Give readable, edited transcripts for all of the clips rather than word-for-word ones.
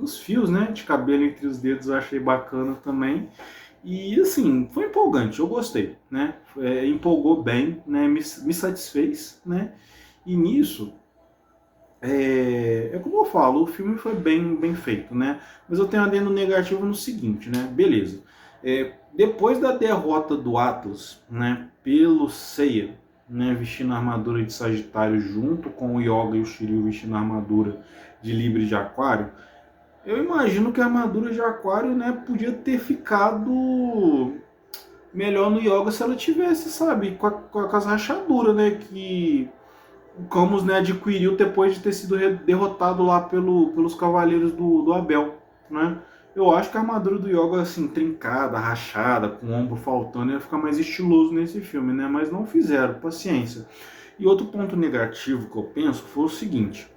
os fios, né, de cabelo entre os dedos eu achei bacana também. E assim, foi empolgante, eu gostei, né? Empolgou bem, né? Me satisfez, né? E nisso, como eu falo, o filme foi bem feito, né? Mas eu tenho um adendo negativo no seguinte, né? Beleza. Depois da derrota do Atlas, né, pelo Seiya, né, vestindo a armadura de Sagitário junto com o Yoga e o Shiryu vestindo a armadura de Libra de Aquário, eu imagino que a armadura de Aquário, né, podia ter ficado melhor no Yoga se ela tivesse, sabe, com as rachaduras, né, que o Camus, né, adquiriu depois de ter sido derrotado lá pelos Cavaleiros do Abel, né. Eu acho que a armadura do Yoga, assim, trincada, rachada, com o ombro faltando, ia ficar mais estiloso nesse filme, né, mas não fizeram, paciência. E outro ponto negativo que eu penso foi o seguinte,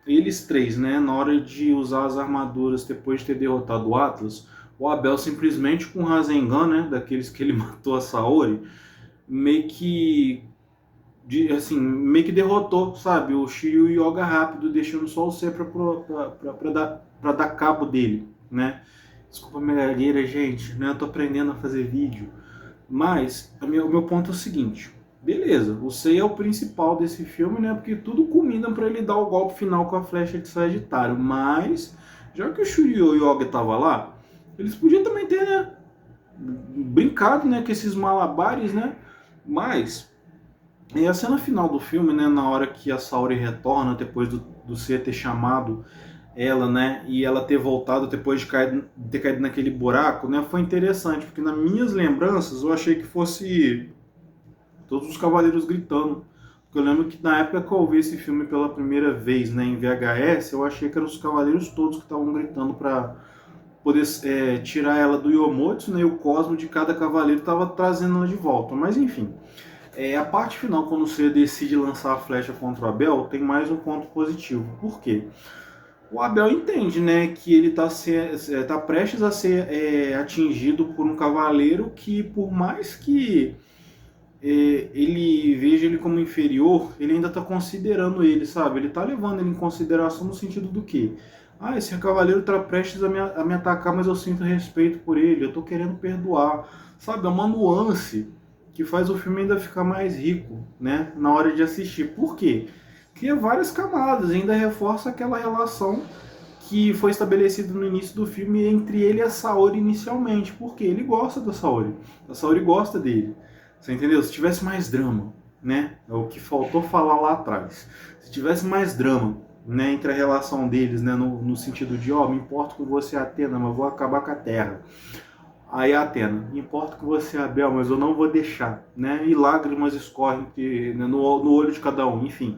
eles três, né, na hora de usar as armaduras depois de ter derrotado o Atlas, o Abel simplesmente com o Rasengan, né, daqueles que ele matou a Saori, meio que assim, meio que derrotou, sabe, o Shiryu Yoga rápido, deixando só o C pra dar cabo dele, né. Desculpa a minha gagueira, gente, né, eu tô aprendendo a fazer vídeo. Mas o meu ponto é o seguinte, beleza, o Sei é o principal desse filme, né? Porque tudo culmina para ele dar o golpe final com a flecha de Sagitário. Mas, já que o Shiryu Yoga tava lá, eles podiam também ter, né, brincado, né, com esses malabares, né? Mas, a cena final do filme, né, na hora que a Saori retorna, depois do Seiya ter chamado ela, né, e ela ter voltado depois de ter caído naquele buraco, né, foi interessante, porque nas minhas lembranças eu achei que fosse todos os cavaleiros gritando. Porque eu lembro que na época que eu vi esse filme pela primeira vez, né, em VHS, eu achei que eram os cavaleiros todos que estavam gritando para poder tirar ela do Yomotsu, né, e o cosmo de cada cavaleiro estava trazendo ela de volta. Mas enfim, a parte final, quando você decide lançar a flecha contra o Abel, tem mais um ponto positivo. Por quê? O Abel entende, né, que ele tá prestes a ser atingido por um cavaleiro que, por mais que ele veja ele como inferior, ele ainda está considerando ele, sabe? Ele está levando ele em consideração no sentido do quê? Ah, esse cavaleiro está prestes a me atacar, mas eu sinto respeito por ele, eu estou querendo perdoar. Sabe, é uma nuance que faz o filme ainda ficar mais rico, né, na hora de assistir. Por quê? Cria várias camadas, ainda reforça aquela relação que foi estabelecida no início do filme entre ele e a Saori inicialmente, porque ele gosta da Saori, a Saori gosta dele. Você entendeu? Se tivesse mais drama, né? É o que faltou falar lá atrás. Se tivesse mais drama, né, entre a relação deles, né, no sentido de, me importo com você, Atena, mas vou acabar com a Terra. Aí a Atena, me importo com você, Abel, mas eu não vou deixar, né? E lágrimas escorrem né, no olho de cada um, enfim.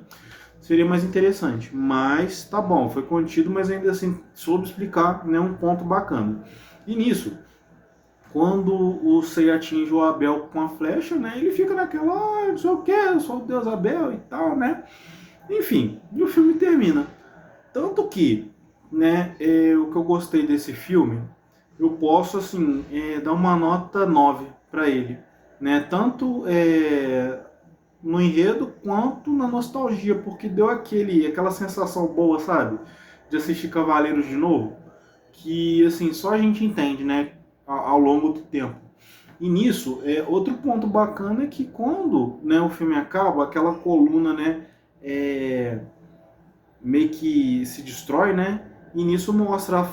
Seria mais interessante, mas tá bom, foi contido, mas ainda assim soube explicar, né, um ponto bacana. E nisso, quando o Sei atinge o Abel com a flecha, né, ele fica naquela, não sei o que, eu sou o Deus Abel e tal, né? Enfim, e o filme termina. Tanto que, né, o que eu gostei desse filme, eu posso, assim, dar uma nota 9 para ele, né? Tanto no enredo quanto na nostalgia, porque deu aquela sensação boa, sabe? De assistir Cavaleiros de novo, que, assim, só a gente entende, né, ao longo do tempo. E nisso, outro ponto bacana é que quando, né, o filme acaba, aquela coluna, né, meio que se destrói, né, e nisso mostra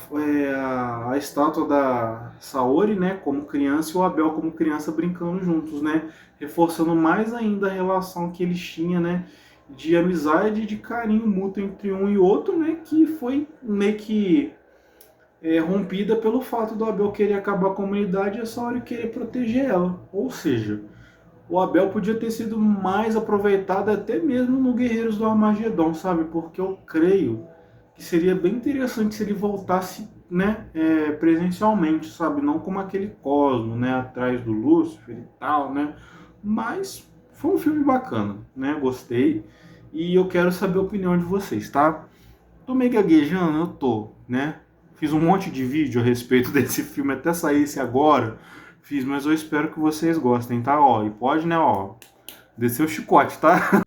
a estátua da Saori, né, como criança, e o Abel como criança brincando juntos, né, reforçando mais ainda a relação que eles tinham, né, de amizade e de carinho mútuo entre um e outro, né, que foi meio que rompida pelo fato do Abel querer acabar com a humanidade e a Saori querer proteger ela. Ou seja, o Abel podia ter sido mais aproveitado até mesmo no Guerreiros do Armagedon, sabe? Porque eu creio que seria bem interessante se ele voltasse, né, presencialmente, sabe? Não como aquele Cosmo, né, atrás do Lúcifer e tal, né? Mas foi um filme bacana, né? Gostei. E eu quero saber a opinião de vocês, tá? Tô meio gaguejando, eu tô, né? Fiz um monte de vídeo a respeito desse filme, até sair esse agora. Fiz, mas eu espero que vocês gostem, tá? Ó, e pode, né, ó, descer o chicote, tá?